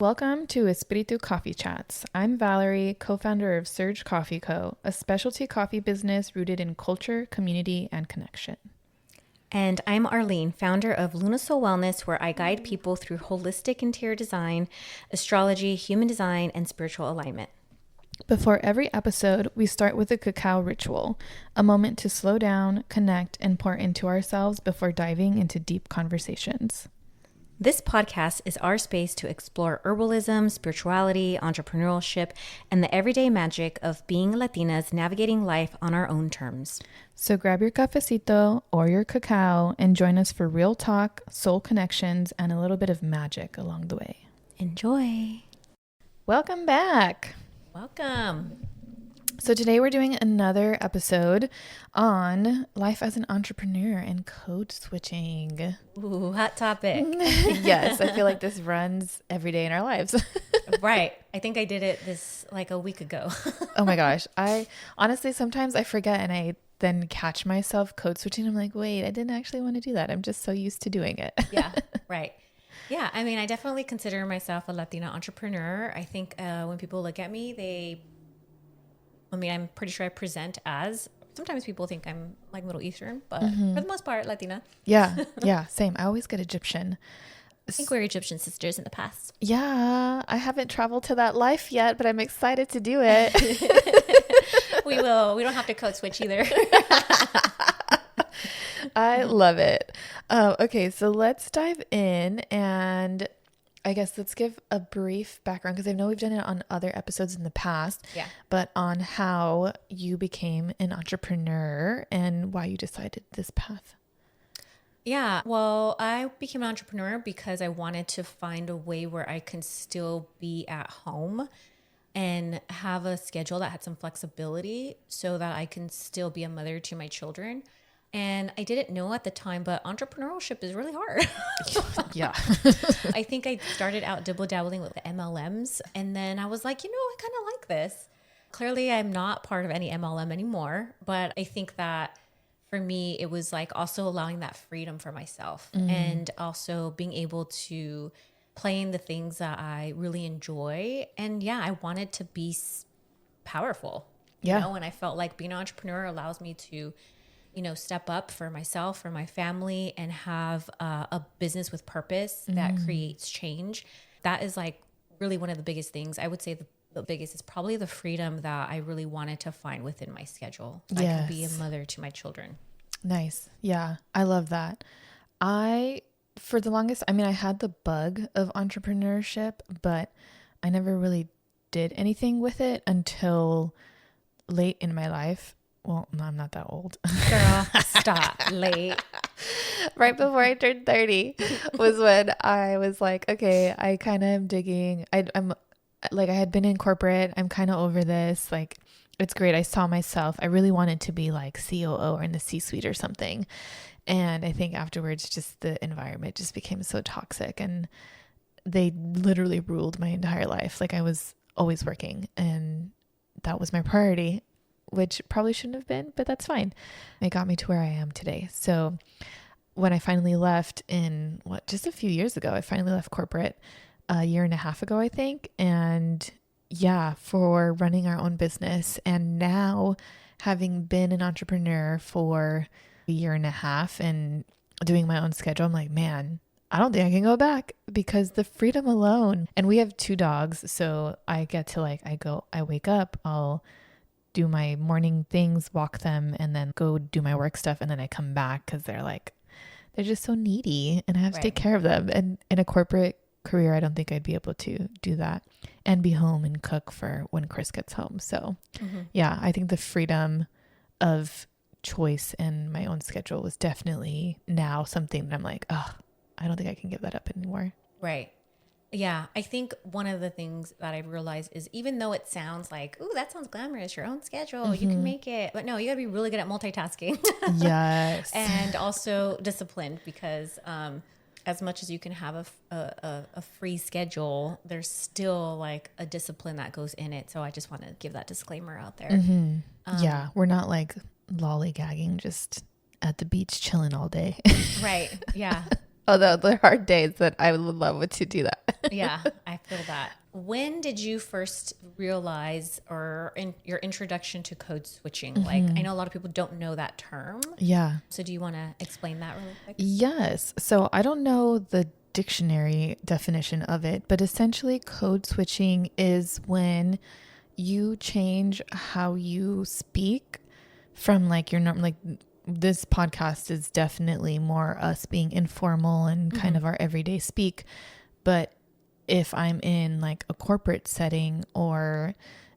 Welcome to Espiritu Coffee Chats. I'm Valerie, co-founder of Surge Coffee Co., a specialty coffee business rooted in culture, community, and connection. And I'm Arlene, founder of Lunasol Wellness, where I guide people through holistic interior design, astrology, human design, and spiritual alignment. Before every episode, we start with a cacao ritual, a moment to slow down, connect, and pour into ourselves before diving into deep conversations. This podcast is our space to explore herbalism, spirituality, entrepreneurship, and the everyday magic of being Latinas navigating life on our own terms. So grab your cafecito or your cacao and join us for real talk, soul connections, and a little bit of magic along the way. Enjoy. Welcome back. Welcome. So today we're doing another episode on life as an entrepreneur and code switching. Ooh, hot topic. Yes, I feel like this runs every day in our lives. Right. I think I did it a week ago. Oh my gosh. I honestly, sometimes I forget and I then catch myself code switching. I'm like, wait, I didn't actually want to do that. I'm just so used to doing it. Yeah, right. Yeah, I mean, I definitely consider myself a Latina entrepreneur. I think when people look at me, I'm pretty sure I present as, sometimes people think I'm like Middle Eastern, but for the most part, Latina. Yeah, same. I always get Egyptian. I think we're Egyptian sisters in the past. Yeah, I haven't traveled to that life yet, but I'm excited to do it. We will. We don't have to code switch either. I love it. Okay, so let's dive in and I guess let's give a brief background because I know we've done it on other episodes in the past, but on how you became an entrepreneur and why you decided this path. Yeah, well, I became an entrepreneur because I wanted to find a way where I can still be at home and have a schedule that had some flexibility so that I can still be a mother to my children. And I didn't know at the time, but entrepreneurship is really hard. Yeah. I think I started out dibble-dabbling with the MLMs. And then I was like, I kind of like this. Clearly, I'm not part of any MLM anymore. But I think that for me, it was like also allowing that freedom for myself and also being able to play in the things that I really enjoy. And yeah, I wanted to be powerful. And I felt like being an entrepreneur allows me to step up for myself, for my family, and have a business with purpose that creates change. That is like really one of the biggest things. I would say the biggest is probably the freedom that I really wanted to find within my schedule. So I can be a mother to my children. Nice. Yeah, I love that. For the longest, I had the bug of entrepreneurship, but I never really did anything with it until late in my life. Well, no, I'm not that old. Girl, stop. Late. Right before I turned 30 was when I was like, okay, I kind of am digging. I'm like, I had been in corporate. I'm kind of over this. Like, it's great. I saw myself. I really wanted to be like COO or in the C-suite or something. And I think afterwards, just the environment just became so toxic and they literally ruled my entire life. Like I was always working and that was my priority, which probably shouldn't have been, but that's fine. It got me to where I am today. So when I finally left just a few years ago, I finally left corporate a year and a half ago, I think. And yeah, for running our own business. And now having been an entrepreneur for a year and a half and doing my own schedule, I'm like, man, I don't think I can go back because the freedom alone. And we have 2 dogs. So I get to I wake up, I'll do my morning things, walk them, and then go do my work stuff. And then I come back because they're just so needy and I have to take care of them. And in a corporate career, I don't think I'd be able to do that and be home and cook for when Chris gets home. So yeah, I think the freedom of choice and my own schedule was definitely now something that I'm like, oh, I don't think I can give that up anymore. Right. Yeah, I think one of the things that I've realized is even though it sounds like, ooh, that sounds glamorous, your own schedule, you can make it. But no, you got to be really good at multitasking. Yes. And also disciplined because as much as you can have a free schedule, there's still like a discipline that goes in it. So I just want to give that disclaimer out there. Yeah, we're not like lollygagging just at the beach chilling all day. Right. Yeah. Although there are days that I would love to do that. Yeah, I feel that. When did you first realize or in your introduction to code switching? Like, I know a lot of people don't know that term. Yeah. So do you want to explain that really quick? Yes. So I don't know the dictionary definition of it, but essentially code switching is when you change how you speak from like your normal, like this podcast is definitely more us being informal and kind of our everyday speak. But if I'm in like a corporate setting or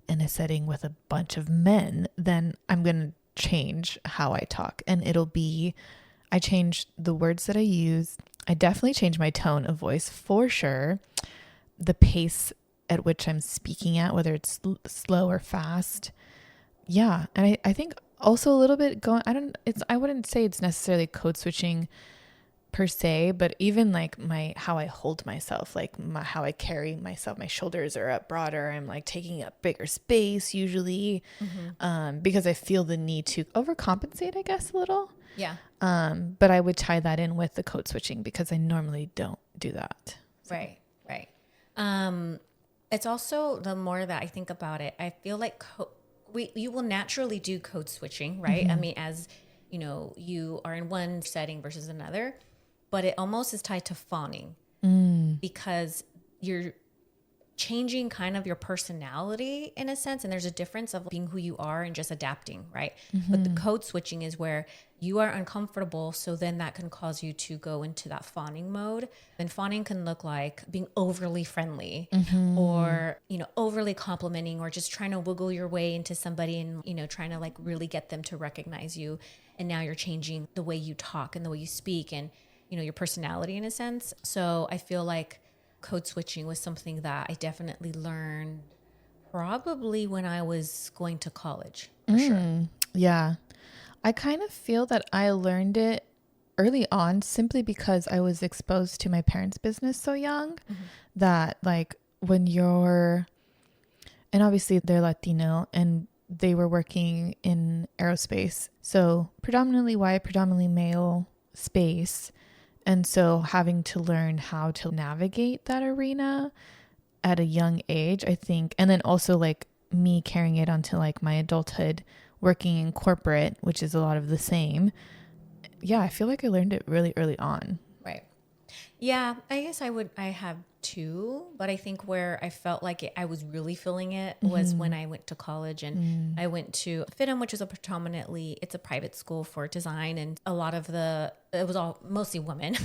in a setting with a bunch of men, then I'm going to change how I talk, and it'll be, I change the words that I use. I definitely change my tone of voice for sure. The pace at which I'm speaking at, whether it's slow or fast. Yeah. And I think also a little bit going, I wouldn't say it's necessarily code switching per se, but even like how I hold myself, like how I carry myself, my shoulders are up broader. I'm like taking up bigger space usually, because I feel the need to overcompensate, I guess, a little. Yeah. But I would tie that in with the code switching because I normally don't do that. So. Right. It's also, the more that I think about it, I feel like you will naturally do code switching, right? I mean, as you know, you are in one setting versus another, but it almost is tied to fawning because you're changing kind of your personality in a sense. And there's a difference of being who you are and just adapting, right? But the code switching is where you are uncomfortable. So then that can cause you to go into that fawning mode. And fawning can look like being overly friendly or, you know, overly complimenting or just trying to wiggle your way into somebody and, you know, trying to like really get them to recognize you. And now you're changing the way you talk and the way you speak and, you know, your personality in a sense. So I feel like code switching was something that I definitely learned probably when I was going to college, for sure. Yeah. I kind of feel that I learned it early on simply because I was exposed to my parents' business so young that like when you're, and obviously they're Latino and they were working in aerospace. So predominantly white, predominantly male space. And so having to learn how to navigate that arena at a young age, I think, and then also like me carrying it onto like my adulthood, working in corporate, which is a lot of the same. Yeah, I feel like I learned it really early on. Right. Yeah, I guess I have two, but I think where I felt like I was really feeling it was when I went to college and I went to FITM, which is it's a private school for design. And a lot of it was all mostly women,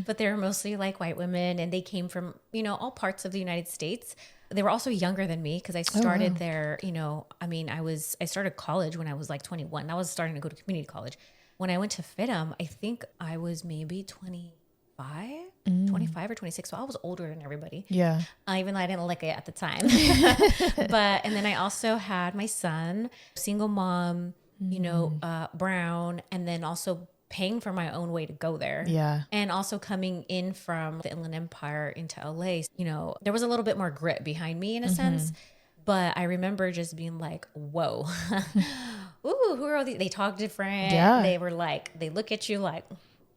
but they were mostly like white women and they came from, you know, all parts of the United States. They were also younger than me because I started there, you know, I mean, I started college when I was like 21. I was starting to go to community college. When I went to FITM, I think I was maybe 25 or 26. So I was older than everybody. Yeah. Even though I didn't like it at the time. And then I also had my son, single mom, you know, brown, and then also paying for my own way to go there. Yeah. And also coming in from the Inland Empire into LA, you know, there was a little bit more grit behind me in a sense. But I remember just being like, whoa, ooh, who are these? They talk different. Yeah. They were like, they look at you like,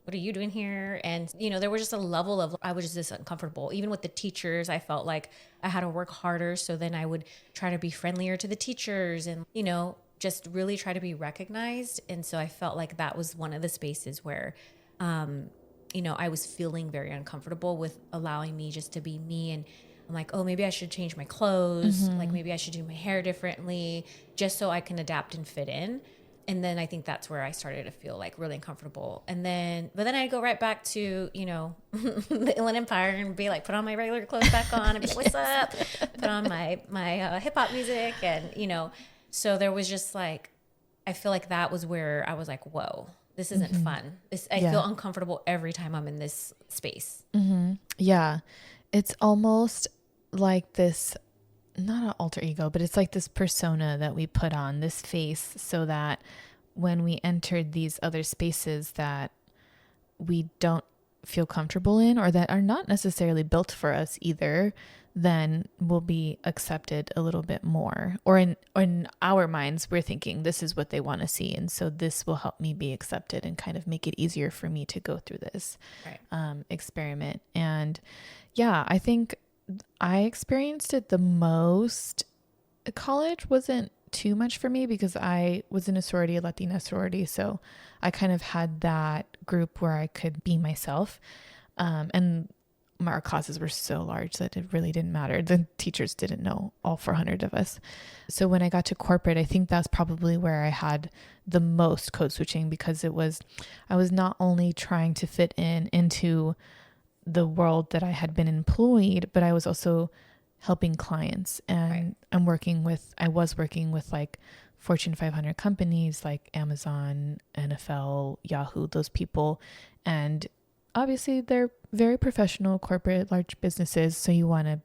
what are you doing here? And, you know, there was just a level of, I was just uncomfortable. Even with the teachers, I felt like I had to work harder. So then I would try to be friendlier to the teachers and, you know, just really try to be recognized. And so I felt like that was one of the spaces where, you know, I was feeling very uncomfortable with allowing me just to be me. And I'm like, oh, maybe I should change my clothes. Like maybe I should do my hair differently just so I can adapt and fit in. And then I think that's where I started to feel like really uncomfortable. But then I'd go right back to, you know, the Inland Empire and be like, put on my regular clothes back on and be like, what's up? Put on my hip hop music. And, you know, so there was just like, I feel like that was where I was like, whoa, this isn't fun. I feel uncomfortable every time I'm in this space. Yeah. It's almost like this, not an alter ego, but it's like this persona that we put on, this face, so that when we entered these other spaces that we don't feel comfortable in, or that are not necessarily built for us either, then will be accepted a little bit more. Or in our minds, we're thinking this is what they want to see. And so this will help me be accepted and kind of make it easier for me to go through this experiment. And yeah, I think I experienced it the most. College wasn't too much for me because I was in a sorority, a Latina sorority. So I kind of had that group where I could be myself. And our classes were so large that it really didn't matter. The teachers didn't know all 400 of us. So when I got to corporate, I think that's probably where I had the most code switching, because I was not only trying to fit into the world that I had been employed, but I was also helping clients. And I was working with like Fortune 500 companies like Amazon, NFL, Yahoo, those people. And obviously they're very professional, corporate, large businesses. So you want to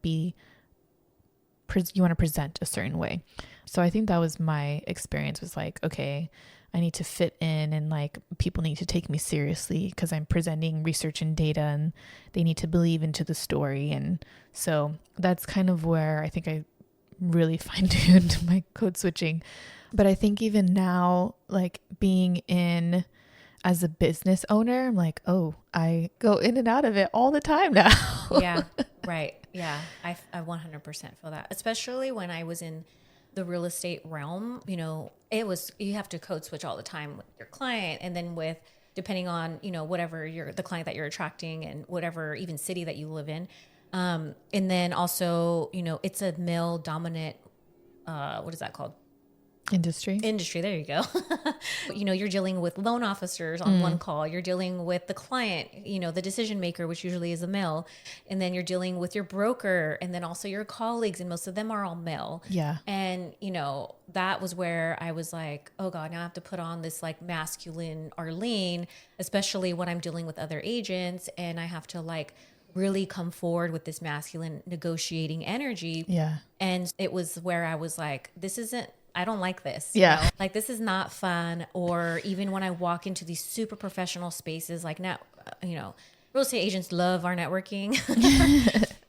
present a certain way. So I think that was my experience, was like, okay, I need to fit in, and like people need to take me seriously because I'm presenting research and data, and they need to believe into the story. And so that's kind of where I think I really fine-tuned my code switching. But I think even now, like being in as a business owner, I'm like, oh, I go in and out of it all the time now. Yeah, right. Yeah, I 100% feel that, especially when I was in the real estate realm. You know, you have to code switch all the time with your client, and then with, depending on, you know, whatever the client that you're attracting and whatever even city that you live in. And then also, you know, it's a male dominant, what is that called? Industry. There you go. You know, you're dealing with loan officers on one call. You're dealing with the client, you know, the decision maker, which usually is a male. And then you're dealing with your broker, and then also your colleagues. And most of them are all male. Yeah. And, you know, that was where I was like, oh God, now I have to put on this like masculine Arlene, especially when I'm dealing with other agents. And I have to like really come forward with this masculine negotiating energy. Yeah. And it was where I was like, I don't like this. Yeah. You know? Like, this is not fun. Or even when I walk into these super professional spaces, like now, you know, real estate agents love our networking.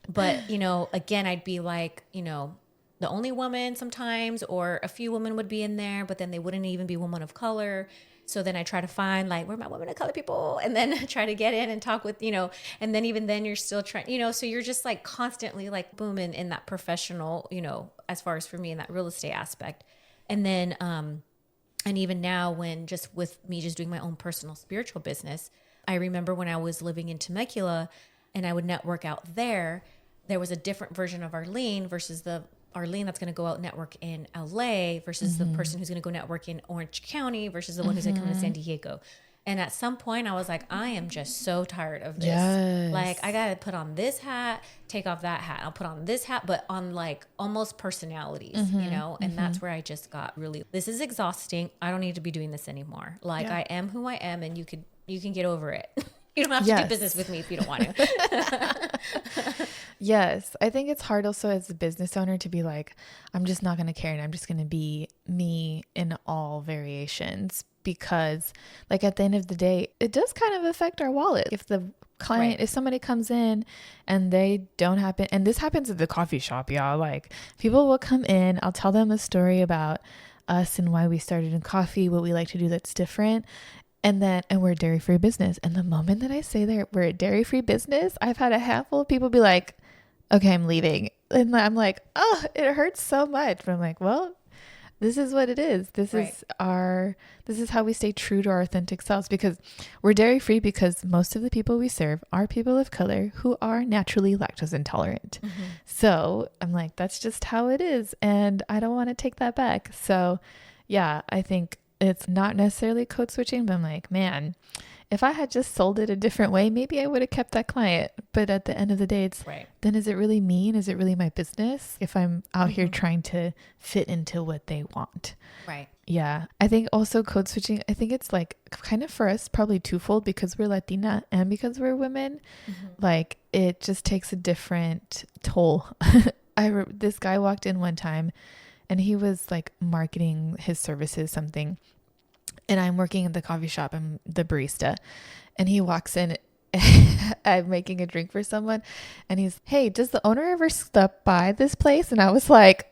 But, you know, again, I'd be like, you know, the only woman sometimes, or a few women would be in there, but then they wouldn't even be women of color. So then I try to find like, where are my women of color people? And then try to get in and talk with, you know, and then even then you're still trying, you know, so you're just like constantly like booming in that professional, you know, as far as for me in that real estate aspect. And then, and even now when just with me just doing my own personal spiritual business, I remember when I was living in Temecula and I would network out there was a different version of Arlene versus the Arlene that's going to go out network in LA versus the person who's going to go network in Orange County versus the one who's going to come to San Diego. And at some point I was like, I am just so tired of this. Yes. Like, I got to put on this hat, take off that hat. I'll put on this hat, but on like almost personalities, you know? And that's where I just got really, this is exhausting. I don't need to be doing this anymore. Like, I am who I am, and you can get over it. You don't have to do business with me if you don't want to. Yes. I think it's hard also as a business owner to be like, I'm just not going to care, and I'm just going to be me in all variations, because like at the end of the day, it does kind of affect our wallet. If the client, if somebody comes in and they don't happen, and this happens at the coffee shop, y'all, like people will come in, I'll tell them a story about us and why we started in coffee, what we like to do that's different. And we're a dairy-free business. And the moment that I say that we're a dairy-free business, I've had a handful of people be like, okay, I'm leaving. And I'm like, oh, it hurts so much. But I'm like, well, this is what it is. This is how we stay true to our authentic selves, because we're dairy-free because most of the people we serve are people of color who are naturally lactose intolerant. So I'm like, that's just how it is. And I don't want to take that back. So yeah, I think it's not necessarily code switching, but I'm like, man, if I had just sold it a different way, maybe I would have kept that client. But at the end of the day, it's then is it really me? Is it really my business if I'm out here trying to fit into what they want? Right. Yeah. I think also code switching, I think it's like kind of for us probably twofold, because we're Latina and because we're women. Like it just takes a different toll. This guy walked in one time and he was like marketing his services, something. And I'm working at the coffee shop. I'm the barista. And he walks in I'm making a drink for someone, and he's, hey, does the owner ever stop by this place? And I was like,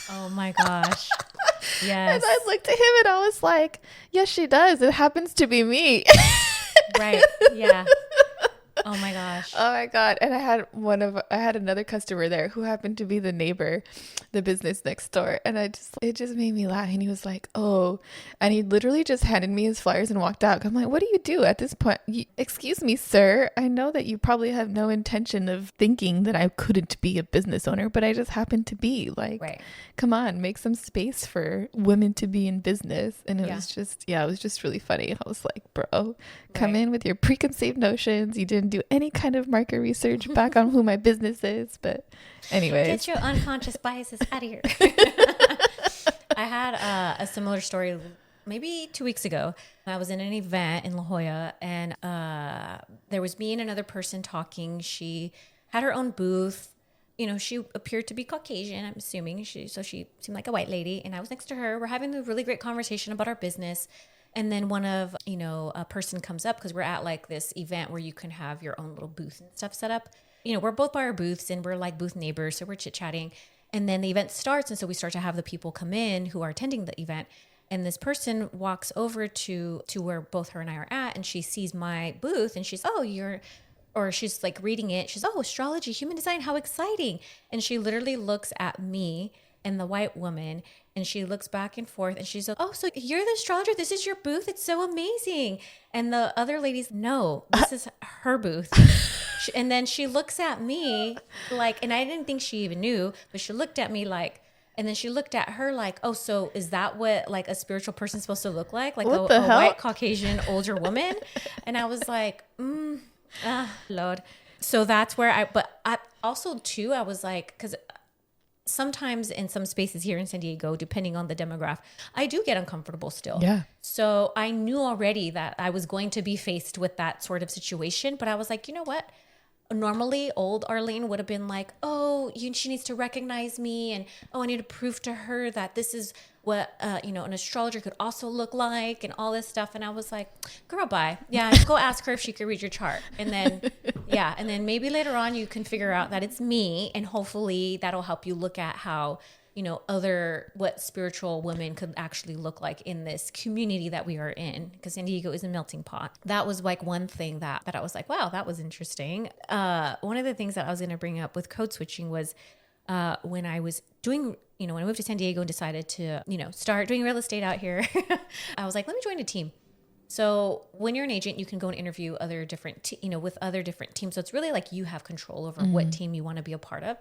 Oh my gosh. Yes. And I looked at him and I was like, yes, she does. It happens to be me. Right. Yeah. Oh my gosh. Oh my God. And I had another customer there who happened to be the neighbor, the business next door. And it just made me laugh. And he was like, oh, and he literally just handed me his flyers and walked out. I'm like, what do you do at this point? Excuse me, sir. I know that you probably have no intention of thinking that I couldn't be a business owner, but I just happen to be. Like, right. Come on, make some space for women to be in business. And it was just really funny. I was like, bro, come in with your preconceived notions. You didn't do any kind of market research back on who my business is. But anyways. Get your unconscious biases out of here. I had a similar story maybe 2 weeks ago. I was in an event in La Jolla, and there was me and another person talking. She had her own booth. You know, she appeared to be Caucasian, I'm assuming. She seemed like a white lady. And I was next to her. We're having a really great conversation about our business. And then a person comes up, because we're at like this event where you can have your own little booth and stuff set up. You know, we're both by our booths and we're like booth neighbors. So we're chit-chatting. And then the event starts. And so we start to have the people come in who are attending the event. And this person walks over to where both her and I are at. And she sees my booth and she's, or she's like reading it. She's, oh, astrology, human design, how exciting. And she literally looks at me and the white woman, and she looks back and forth, and she's like, oh, so you're the astrologer? This is your booth? It's so amazing. And the other lady's, no, this is her booth. And then she looks at me like, and I didn't think she even knew, but she looked at me like, and then she looked at her like, oh, so is that what like a spiritual person's supposed to look like? Like a white Caucasian older woman? And I was like, Lord. So that's where I also too, I was like, because sometimes in some spaces here in San Diego, depending on the demographic, I do get uncomfortable still. Yeah. So I knew already that I was going to be faced with that sort of situation, but I was like, you know what? Normally old Arlene would have been like, oh, she needs to recognize me. And, oh, I need to prove to her that this is what, an astrologer could also look like and all this stuff. And I was like, girl, bye. Yeah. Go ask her if she could read your chart. And then, and then maybe later on you can figure out that it's me. And hopefully that'll help you look at how, what spiritual women could actually look like in this community that we are in, because San Diego is a melting pot. That was like one thing that I was like, wow, that was interesting. One of the things that I was going to bring up with code switching was when I was doing, when I moved to San Diego and decided to, start doing real estate out here, I was like, let me join a team. So when you're an agent, you can go and interview other different, with other different teams. So it's really like you have control over what team you want to be a part of.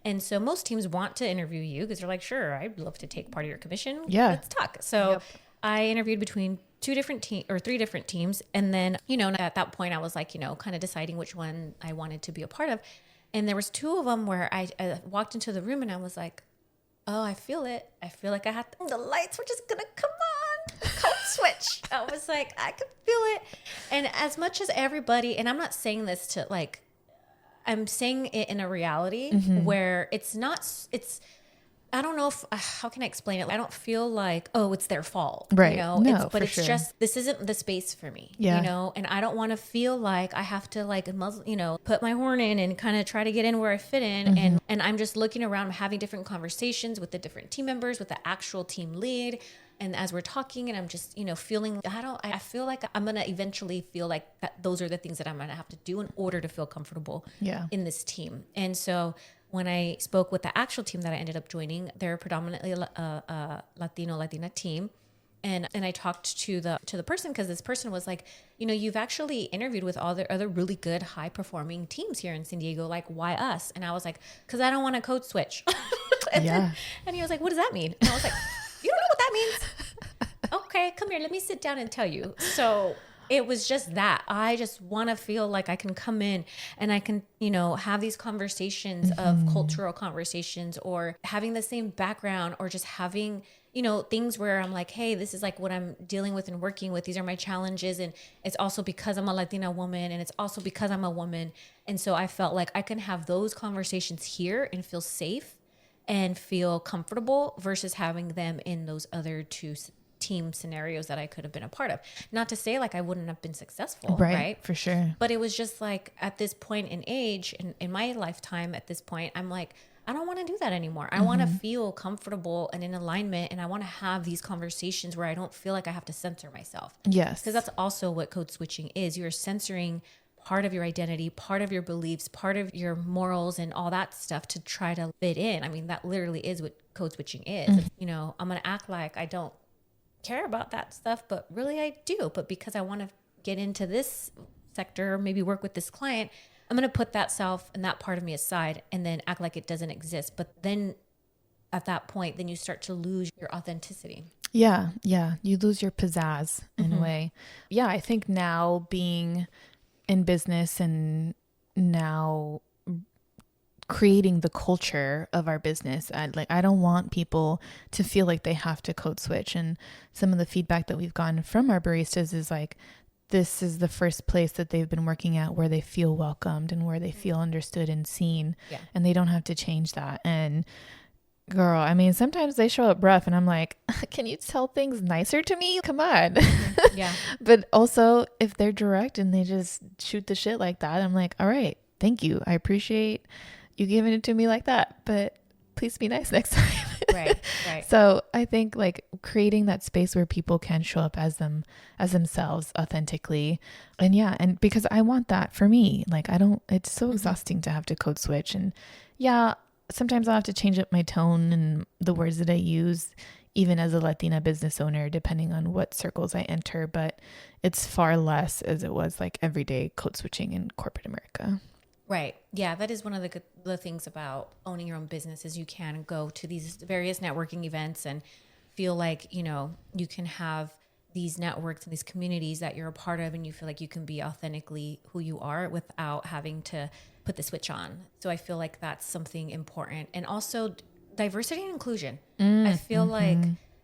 And so most teams want to interview you because they're like, sure, I'd love to take part of your commission. Yeah. Let's talk. So I interviewed between 3 different teams. And then, at that point I was like, kind of deciding which one I wanted to be a part of. And there was 2 of them where I walked into the room and I was like, oh, I feel it. I feel like the lights were just going to come on. Code switch. I was like, I could feel it. And as much as everybody, and I'm not saying this to like, I'm saying it in a reality where I don't know if, how can I explain it? I don't feel like, oh, it's their fault. Right. It's just, this isn't the space for me, and I don't want to feel like I have to like, put my horn in and kind of try to get in where I fit in. And I'm just looking around, having different conversations with the different team members, with the actual team lead. And as we're talking and I'm just, feeling, I feel like I'm going to eventually feel like that those are the things that I'm going to have to do in order to feel comfortable in this team. And so when I spoke with the actual team that I ended up joining, they're predominantly a Latina team. And I talked to the person, because this person was like, you've actually interviewed with all the other really good, high performing teams here in San Diego. Like, why us? And I was like, because I don't want to code switch. And he was like, what does that mean? And I was like, you don't know what that means? Okay, come here. Let me sit down and tell you. So it was just that. I just want to feel like I can come in and I can, have these conversations of cultural conversations, or having the same background, or just having, things where I'm like, hey, this is like what I'm dealing with and working with. These are my challenges. And it's also because I'm a Latina woman, and it's also because I'm a woman. And so I felt like I can have those conversations here and feel safe and feel comfortable versus having them in those other 2 team scenarios that I could have been a part of. Not to say like I wouldn't have been successful, Right. right? For sure. But it was just like at this point in age, in my lifetime at this point, I'm like, I don't want to do that anymore. I want to feel comfortable and in alignment, and I want to have these conversations where I don't feel like I have to censor myself. Yes. Because that's also what code switching is. You're censoring part of your identity, part of your beliefs, part of your morals and all that stuff to try to fit in. I mean, that literally is what code switching is. It's, you know, I'm going to act like I don't care about that stuff, but really I do. But because I want to get into this sector, maybe work with this client, I'm going to put that self and that part of me aside and then act like it doesn't exist. But then at that point, then you start to lose your authenticity. Yeah. Yeah. You lose your pizzazz in a way. Yeah. I think now being in business and now creating the culture of our business, I don't want people to feel like they have to code switch. And some of the feedback that we've gotten from our baristas is like, this is the first place that they've been working at where they feel welcomed and where they feel understood and seen. Yeah. And they don't have to change that. And girl, I mean, sometimes they show up rough and I'm like, can you tell things nicer to me? Come on. Yeah. But also if they're direct and they just shoot the shit like that, I'm like, all right, thank you. I appreciate you giving it to me like that, but please be nice next time. Right. So I think like creating that space where people can show up as themselves authentically. And yeah, and because I want that for me, like it's so exhausting to have to code switch. And yeah, sometimes I'll have to change up my tone and the words that I use, even as a Latina business owner, depending on what circles I enter, but it's far less as it was like everyday code switching in corporate America. Right. Yeah, that is one of the things about owning your own business is you can go to these various networking events and feel like, you know, you can have these networks and these communities that you're a part of and you feel like you can be authentically who you are without having to put the switch on. So I feel like that's something important. And also diversity and inclusion. I feel like,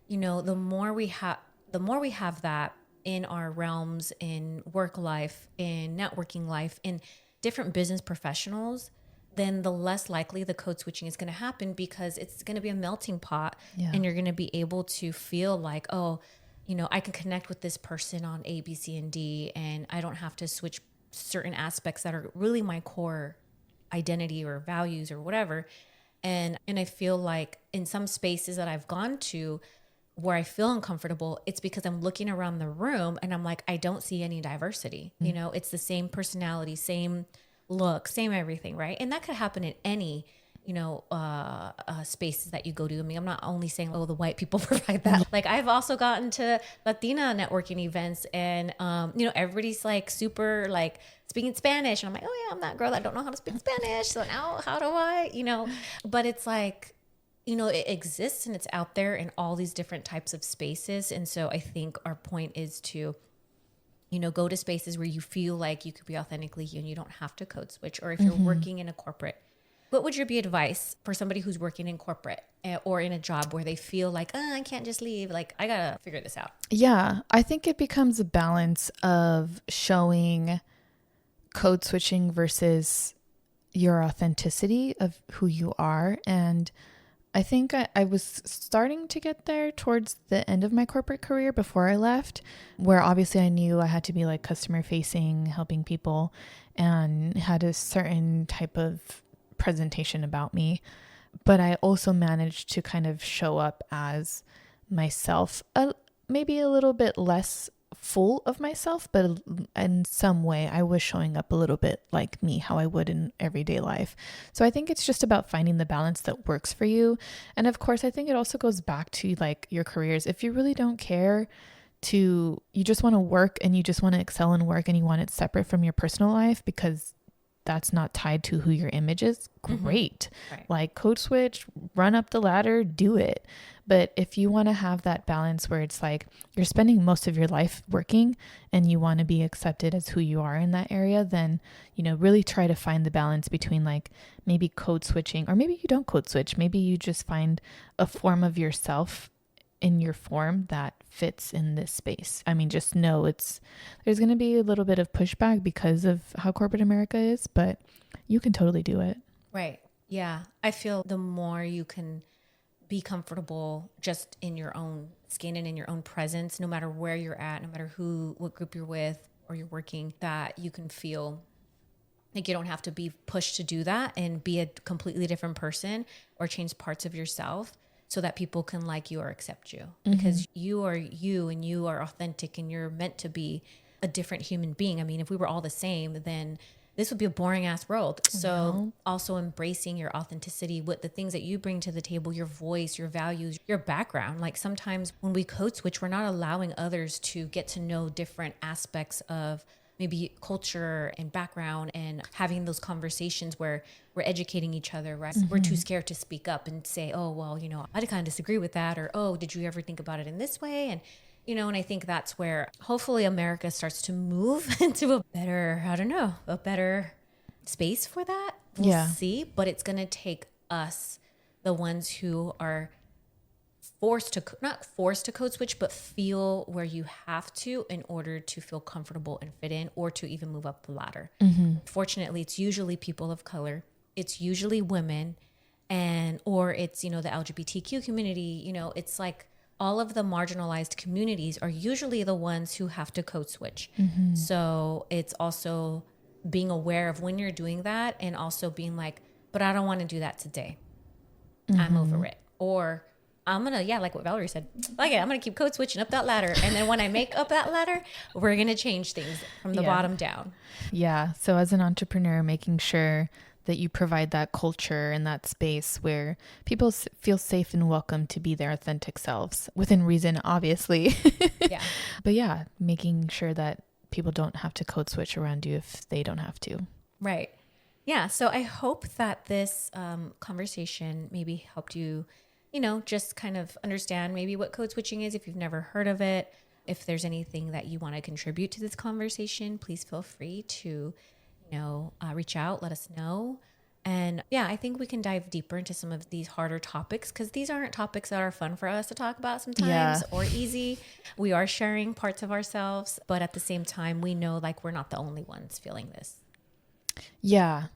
you know, the more we have that in our realms, in work life, in networking life, in different business professionals, then the less likely the code switching is going to happen because it's going to be a melting pot. Yeah. And you're going to be able to feel like, oh, you know, I can connect with this person on A, B, C, and D, and I don't have to switch certain aspects that are really my core identity or values or whatever. And I feel like in some spaces that I've gone to where I feel uncomfortable, it's because I'm looking around the room and I'm like, I don't see any diversity. You know, it's the same personality, same look, same everything, right? And that could happen in any, you know, spaces that you go to. I mean, I'm not only saying, oh, the white people provide that. Like I've also gotten to Latina networking events and, you know, everybody's like super like speaking Spanish. And I'm like, oh yeah, I'm that girl that don't know how to speak Spanish. So now how do I, you know, but it's like, you know, it exists and it's out there in all these different types of spaces. And so I think our point is to, you know, go to spaces where you feel like you could be authentically you and you don't have to code switch. Or if you're working in a corporate, what would your be advice for somebody who's working in corporate or in a job where they feel like, oh, I can't just leave. Like, I got to figure this out. Yeah, I think it becomes a balance of showing code switching versus your authenticity of who you are. And I think I was starting to get there towards the end of my corporate career before I left, where obviously I knew I had to be like customer facing, helping people, and had a certain type of presentation about me. But I also managed to kind of show up as myself, maybe a little bit less full of myself, but in some way I was showing up a little bit like me, how I would in everyday life. So I think it's just about finding the balance that works for you. And of course, I think it also goes back to like your careers. If you really don't care you just want to work and you just want to excel in work and you want it separate from your personal life because that's not tied to who your image is, great. Right. Like code switch, run up the ladder, do it. But if you want to have that balance where it's like you're spending most of your life working and you want to be accepted as who you are in that area, then, you know, really try to find the balance between like maybe code switching, or maybe you don't code switch. Maybe you just find a form of yourself in your form that fits in this space. I mean, just know there's going to be a little bit of pushback because of how corporate America is, but you can totally do it. Right. Yeah. I feel the more you can be comfortable just in your own skin and in your own presence, no matter where you're at, no matter what group you're with or you're working, that you can feel like you don't have to be pushed to do that and be a completely different person or change parts of yourself so that people can like you or accept you. Because you are you and you are authentic and you're meant to be a different human being. I mean, if we were all the same, then this would be a boring ass world. So also embracing your authenticity with the things that you bring to the table, your voice, your values, your background. Like sometimes when we code switch, we're not allowing others to get to know different aspects of maybe culture and background, and having those conversations where we're educating each other, right? We're too scared to speak up and say, oh, well, you know, I kind of disagree with that. Or, oh, did you ever think about it in this way? And, you know, and I think that's where hopefully America starts to move into a better, I don't know, a better space for that. We'll see, but it's going to take us, the ones who are not forced to code switch, but feel where you have to in order to feel comfortable and fit in, or to even move up the ladder. Fortunately, it's usually people of color. It's usually women, or it's, you know, the LGBTQ community. You know, it's like all of the marginalized communities are usually the ones who have to code switch. So it's also being aware of when you're doing that, and also being like, but I don't want to do that today. I'm over it. Or I'm going to, like what Valerie said, I'm going to keep code switching up that ladder. And then when I make up that ladder, we're going to change things from the bottom down. Yeah. So as an entrepreneur, making sure that you provide that culture and that space where people feel safe and welcome to be their authentic selves, within reason, obviously. But yeah, making sure that people don't have to code switch around you if they don't have to. Right. Yeah. So I hope that this conversation maybe helped you, you know, just kind of understand maybe what code switching is if you've never heard of it. If there's anything that you want to contribute to this conversation, please feel free to, you know, reach out, let us know. And yeah, I think we can dive deeper into some of these harder topics, because these aren't topics that are fun for us to talk about sometimes or easy. We are sharing parts of ourselves, but at the same time, we know like we're not the only ones feeling this. Yeah.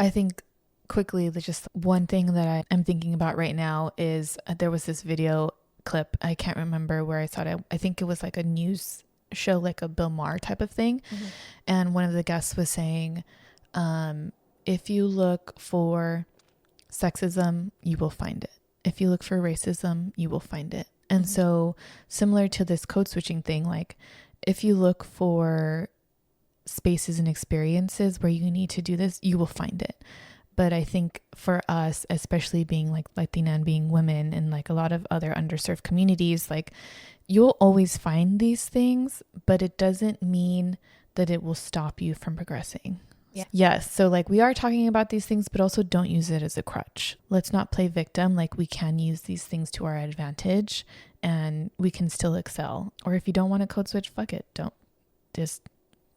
I think quickly, just one thing that I'm thinking about right now is there was this video clip. I can't remember where I saw it. I think it was like a news show, like a Bill Maher type of thing. And one of the guests was saying, if you look for sexism, you will find it. If you look for racism, you will find it. And so similar to this code switching thing, like if you look for spaces and experiences where you need to do this, you will find it. But I think for us, especially being like Latina and being women and like a lot of other underserved communities, like you'll always find these things, but it doesn't mean that it will stop you from progressing. Yes. So like we are talking about these things, but also don't use it as a crutch. Let's not play victim. Like we can use these things to our advantage and we can still excel. Or if you don't want to code switch, fuck it.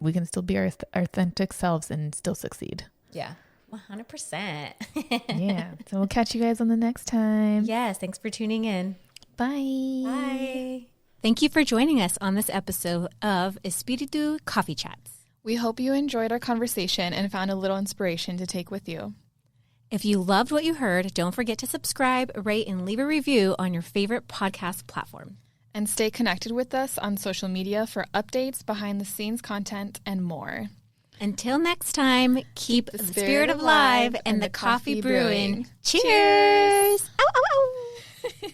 We can still be our authentic selves and still succeed. Yeah. 100%. Yeah. So we'll catch you guys on the next time. Yes. Thanks for tuning in. Bye. Bye. Thank you for joining us on this episode of Espiritu Coffee Chats. We hope you enjoyed our conversation and found a little inspiration to take with you. If you loved what you heard, don't forget to subscribe, rate, and leave a review on your favorite podcast platform. And stay connected with us on social media for updates, behind-the-scenes content, and more. Until next time, keep the spirit alive and the coffee brewing. Cheers! Ow, ow, ow.